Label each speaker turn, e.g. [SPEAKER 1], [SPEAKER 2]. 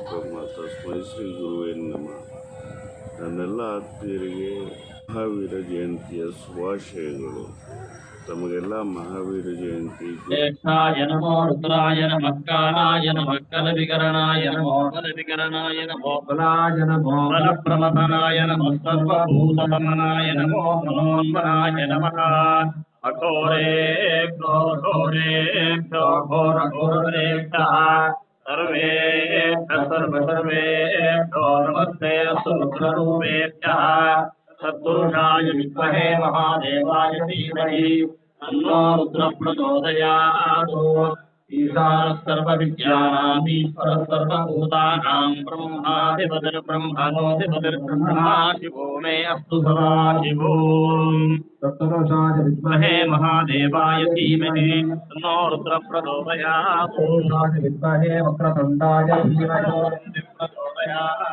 [SPEAKER 1] ಬ್ರಹ್ಮ ತಸ್ಮೈ ಶ್ರೀ ಗುರುವೇ ನಮಃ. ನನ್ನೆಲ್ಲ ಆತ್ಮೀಯರಿಗೆ ಮಹಾವೀರ ಜಯಂತಿಯ ಶುಭಾಶಯಗಳು. ತಮಗೆಲ್ಲ ಮಹಾವೀರ ಜಯಂತಿ
[SPEAKER 2] ಜ್ಯೇಷ್ಠಾಯ ನಮೋ ರುದ್ರಾಯ ನಮಃ ಕಾಲಾಯ ನಮಃ ಕಲವಿಕರಣಾಯ ನಮೋ ಬಲವಿಕರಣಾಯ ನಮೋ ಬಲಾಯ ನಮೋ ಬಲಪ್ರಮಥನಾಯ ನಮಃ ಸರ್ವಭೂತಪಮನಾಯ ನಮೋ ಮನೋನ್ಮನಾಯ ನಮಃ ಅಘೋರೇಭ್ಯೋ ಘೋರೇಭ್ಯೋ ಘೋರಘೋರೇಭ್ಯಃ सर्वेभ्यो नमस्ते सुरुद्ररूपेभ्यः सत्पुरुषाय विद्महे महादेवाय धीमहि तन्नो रुद्रः प्रचोदयात्। ईशानः सर्वविद्यानाम् ईश्वरः सर्वभूतानां ब्रह्माधिपतिर्ब्रह्मणोऽधिपतिर्ब्रह्मा शिवो मे अस्तु सदा शिवो। तत्पुरुषाय विद्महे महादेवाय धीमहि तन्नो रुद्रः प्रचोदयात्। पुरुषाय विद्महे वक्रतुण्डाय धीमहि प्रचोदयात्।